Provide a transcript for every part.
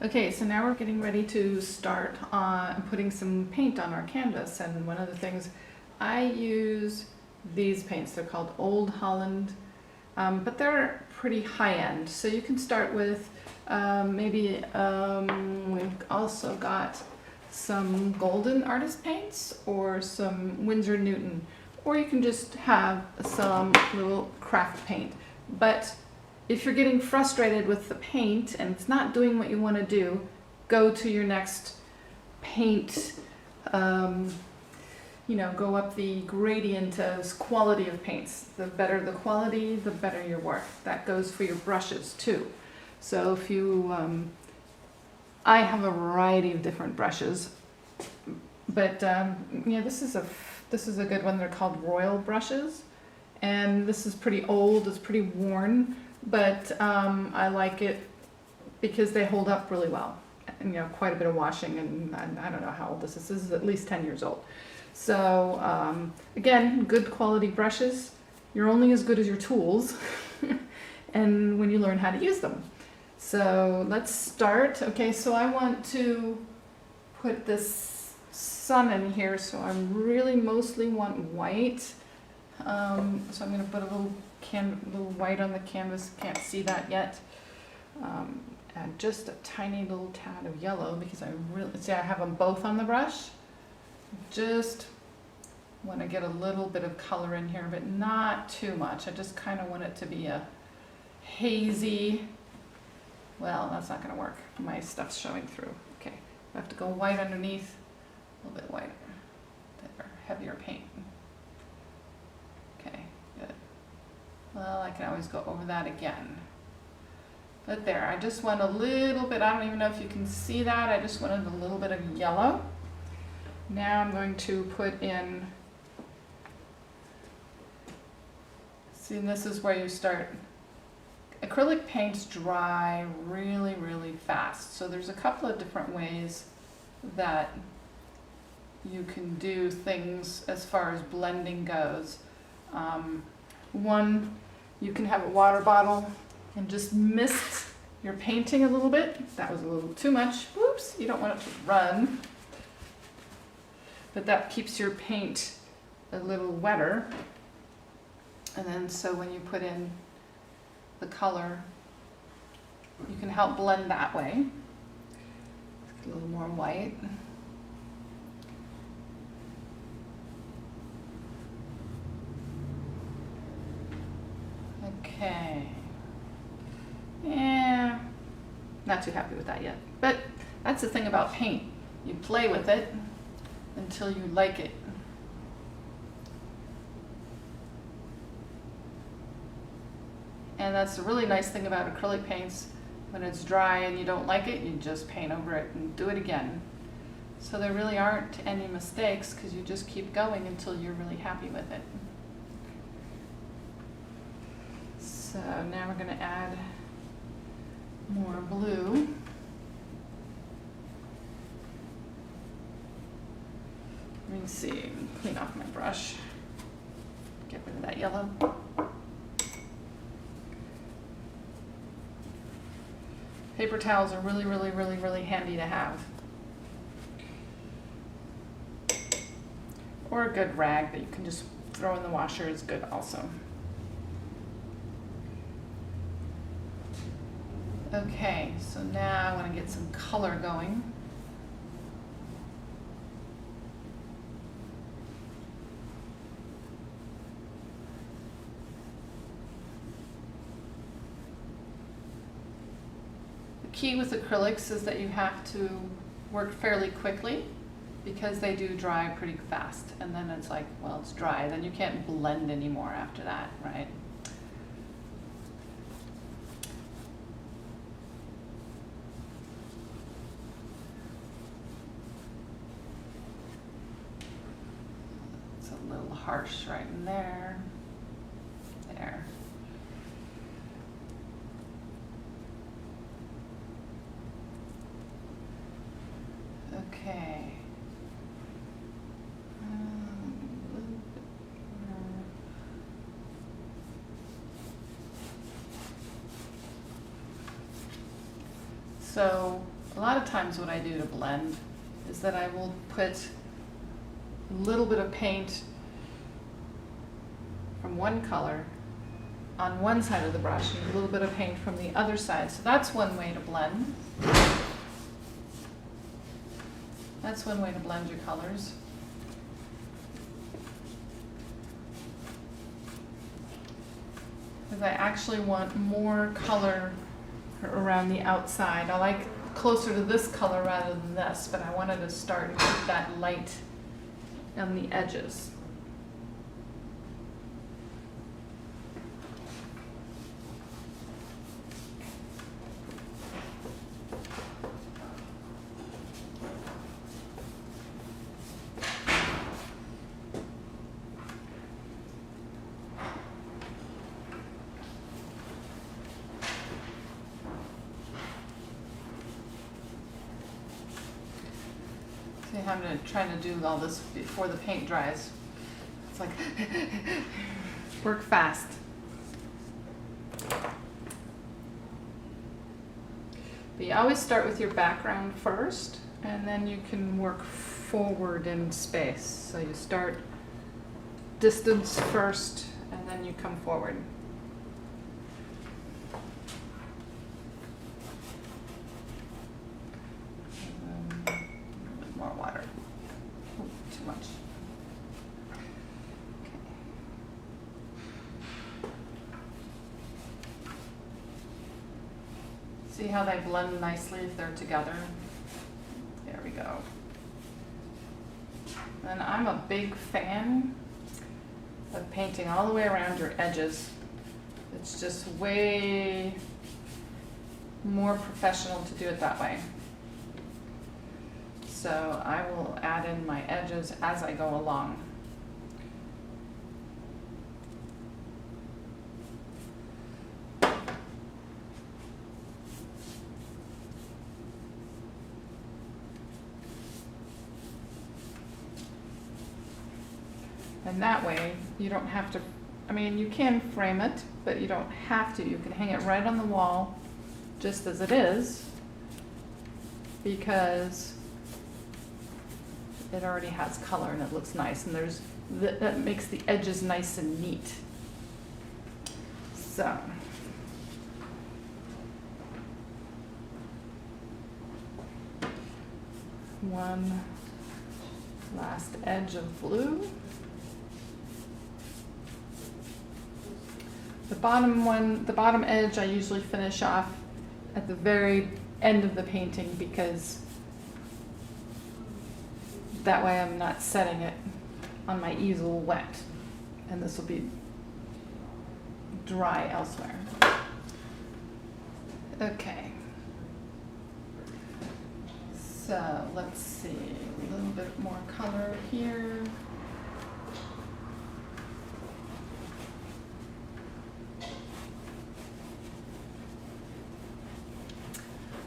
Okay, so now we're getting ready to start on putting some paint on our canvas, and one of the things I use these paints. They're called Old Holland, but they're pretty high-end. So you can start with we've also got some Golden Artist paints or some Winsor Newton, or you can just have some little craft paint. But if you're getting frustrated with the paint and it's not doing what you want to do, go to your next paint, go up the gradient as quality of paints. The better the quality, the better your work. That goes for your brushes too. So if you, I have a variety of different brushes, but this is a good one. They're called Royal brushes, and this is pretty old. It's pretty worn. But I like it because they hold up really well. And, quite a bit of washing, and I don't know how old this is. This is at least 10 years old. So again, good quality brushes. You're only as good as your tools and when you learn how to use them. So let's start. Okay, so I want to put this sun in here, so I really mostly want white. So I'm going to put a little white on the canvas. Can't see that yet. And just a tiny little tad of yellow, because I have them both on the brush. Just want to get a little bit of color in here, but not too much. I just kind of want it to be a hazy. Well, that's not going to work. My stuff's showing through. Okay, I have to go white underneath, a little bit white. There, heavier paint. Okay, good. Well, I can always go over that again. But there, I just want a little bit, I don't even know if you can see that, I just wanted a little bit of yellow. Now I'm going to put in, see, this is where you start. Acrylic paints dry really, really fast. So there's a couple of different ways that you can do things as far as blending goes. One, you can have a water bottle and just mist your painting a little bit. That was a little too much. Whoops, you don't want it to run. But that keeps your paint a little wetter. And then so when you put in the color, you can help blend that way. A little more white. Okay. Yeah, not too happy with that yet. But that's the thing about paint. You play with it until you like it. And that's the really nice thing about acrylic paints. When it's dry and you don't like it, you just paint over it and do it again. So there really aren't any mistakes, because you just keep going until you're really happy with it. So now we're going to add more blue. Let me see, clean off my brush. Get rid of that yellow. Paper towels are really, really, really, really handy to have. Or a good rag that you can just throw in the washer is good also. Okay, so now I want to get some color going. The key with acrylics is that you have to work fairly quickly, because they do dry pretty fast. And then it's like, well, it's dry. Then you can't blend anymore after that, right? Harsh right in there. There. Okay. So A lot of times what I do to blend is that I will put a little bit of paint from one color on one side of the brush and a little bit of paint from the other side. So that's one way to blend. That's one way to blend your colors. Because I actually want more color around the outside. I like closer to this color rather than this, but I wanted to start with that light on the edges. See, I'm trying to do all this before the paint dries. It's like, work fast. But you always start with your background first, and then you can work forward in space. So you start distance first, and then you come forward. More water. Oh, too much. Okay. See how they blend nicely if they're together? There we go. And I'm a big fan of painting all the way around your edges. It's just way more professional to do it that way. So I will add in my edges as I go along. And that way you don't have to, I mean, you can frame it, but you don't have to. You can hang it right on the wall just as it is, because it already has color and it looks nice, and that makes the edges nice and neat. So one last edge of blue. The bottom edge I usually finish off at the very end of the painting, because that way I'm not setting it on my easel wet, and this will be dry elsewhere. Okay. So let's see, a little bit more color here.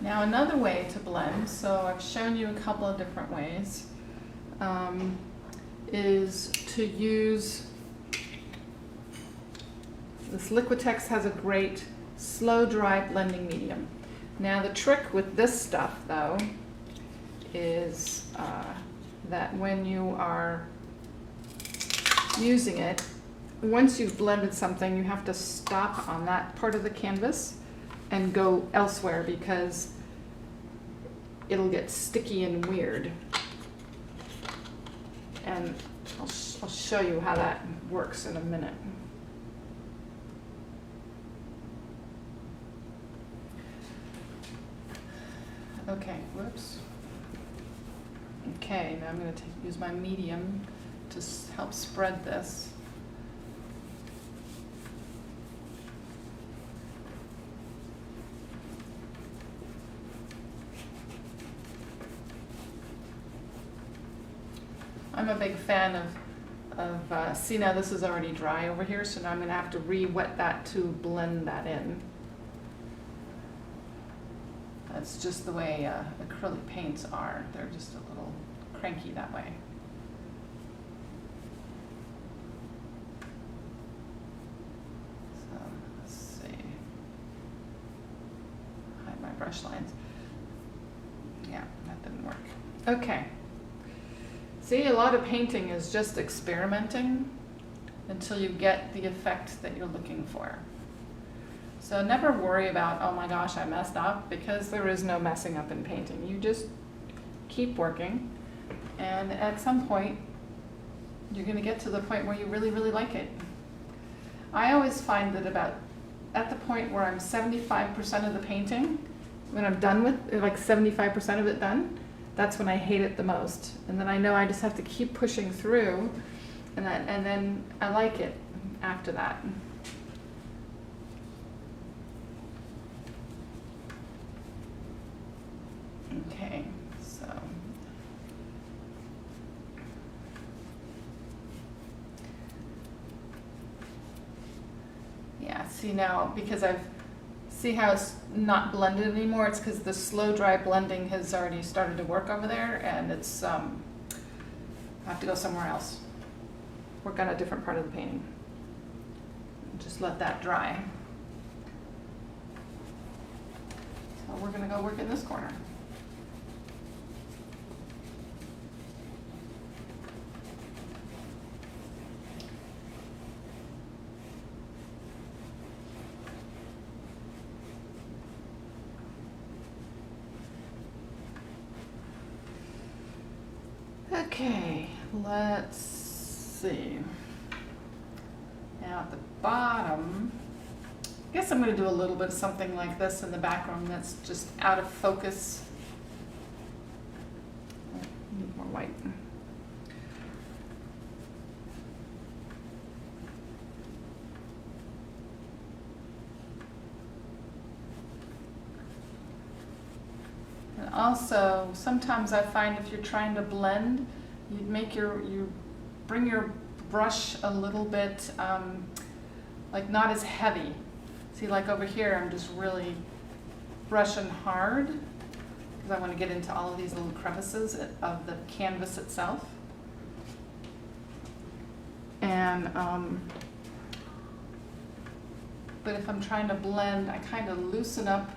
Now another way to blend, so I've shown you a couple of different ways, is to use, this Liquitex has a great slow dry blending medium. Now the trick with this stuff though is that when you are using it, once you've blended something, you have to stop on that part of the canvas and go elsewhere, because it'll get sticky and weird. And I'll show you how that works in a minute. Okay, whoops. Okay, now I'm going to use my medium to help spread this. I'm a big fan of see, now this is already dry over here, so now I'm going to have to re-wet that to blend that in. That's just the way acrylic paints are. They're just a little cranky that way. So let's see. Hide my brush lines. Yeah, that didn't work. Okay. See, a lot of painting is just experimenting until you get the effect that you're looking for. So never worry about, oh my gosh, I messed up, because there is no messing up in painting. You just keep working, and at some point, you're going to get to the point where you really, really like it. I always find that at the point where I'm 75% of the painting, when I'm done with, like 75% of it done, that's when I hate it the most. And then I know I just have to keep pushing through, and then I like it after that. Okay, so yeah, see now, because see how it's not blended anymore? It's because the slow dry blending has already started to work over there, and it's I have to go somewhere else. Work on a different part of the painting. Just let that dry. So we're gonna go work in this corner. Okay, let's see. Now at the bottom, I guess I'm going to do a little bit of something like this in the background that's just out of focus. Need more white. And also, sometimes I find if you're trying to blend, you bring your brush a little bit, like not as heavy. See, like over here, I'm just really brushing hard because I want to get into all of these little crevices of the canvas itself. And, but if I'm trying to blend, I kind of loosen up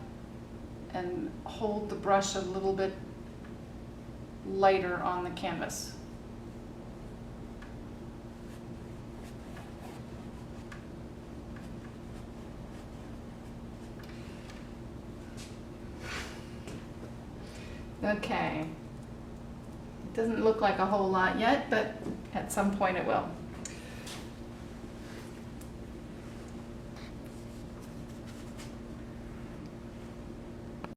and hold the brush a little bit lighter on the canvas. Okay. It doesn't look like a whole lot yet, but at some point it will.